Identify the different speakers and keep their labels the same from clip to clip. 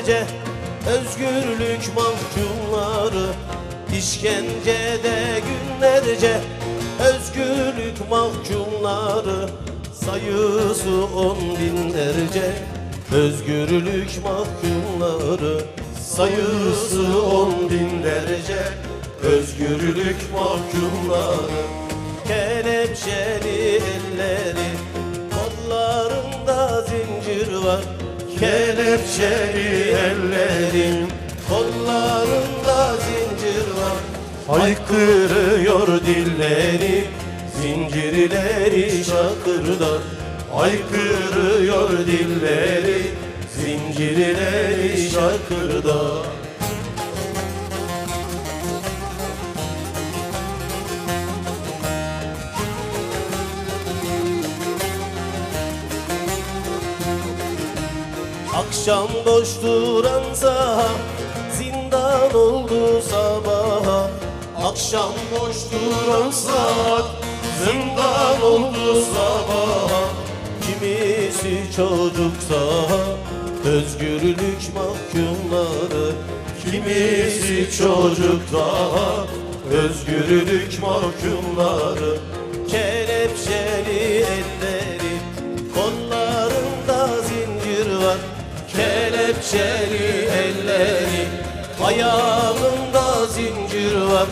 Speaker 1: günlerce özgürlük mahkumları, işkencede günlerce özgürlük mahkumları, sayısı 10 binlerce özgürlük mahkumları, sayısı 10 binlerce özgürlük mahkumları. Kelepçeli elleri, kollarında zincir var. Kelepçeli ellerin, kollarında zincir var. Haykırıyor dilleri, zincirleri şakırda. Haykırıyor dilleri, zincirleri şakırda. Akşam boş duran saha zindan oldu sabaha. Akşam boş duran saat zindan oldu sabaha. Kimisi çocuksa özgürlük mahkumları, kimisi çocuk daha özgürlük mahkumları. Kelepçeli elleri, kollarında zincir var. Kelepçeli elleri, ayağında zincir var.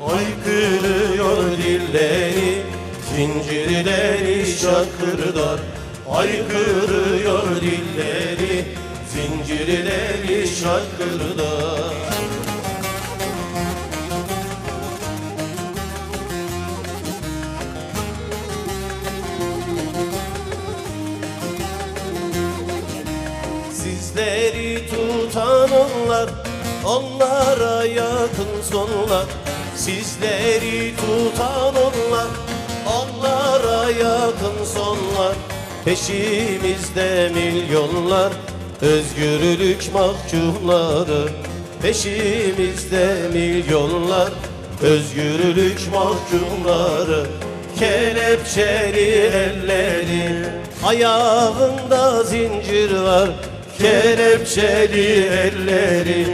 Speaker 1: Haykırıyor dilleri, zincirleri şakırdar. Haykırıyor dilleri, zincirleri şakırdar. Sizleri tutan onlar, onlara yakın sonlar. Sizleri tutan onlar, onlara yakın sonlar. Peşimizde milyonlar özgürlük mahkumları. Peşimizde milyonlar özgürlük mahkumları. Kelepçeli elleri, ayağında zincir var. Kelepçeli elleri,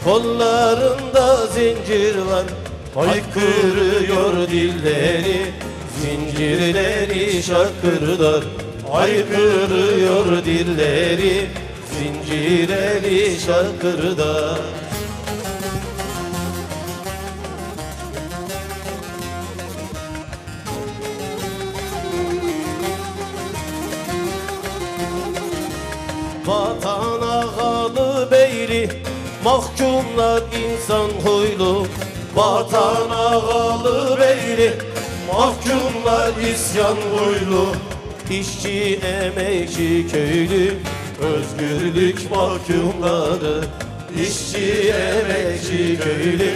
Speaker 1: kollarında zincir var. Haykırıyor dilleri, zincirleri şakırdar. Haykırıyor dilleri, zincirleri şakırdar. Vatan ağalı beyli, mahkumlar insan huylu. Vatan ağalı beyli, mahkumlar isyan huylu. İşçi, emekçi, köylü, özgürlük mahkumları. İşçi, emekçi, köylü,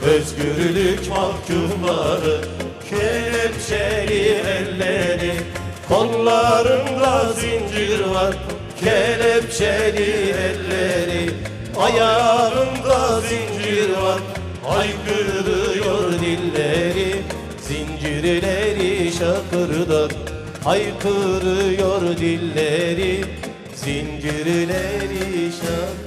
Speaker 1: özgürlük mahkumları. Kelepçeli elleri, kollarında zincir var. Kelepçeli elleri, ayağında zincir var. Haykırıyor dilleri, zincirleri şakırdar. Haykırıyor dilleri, zincirleri şakırdar.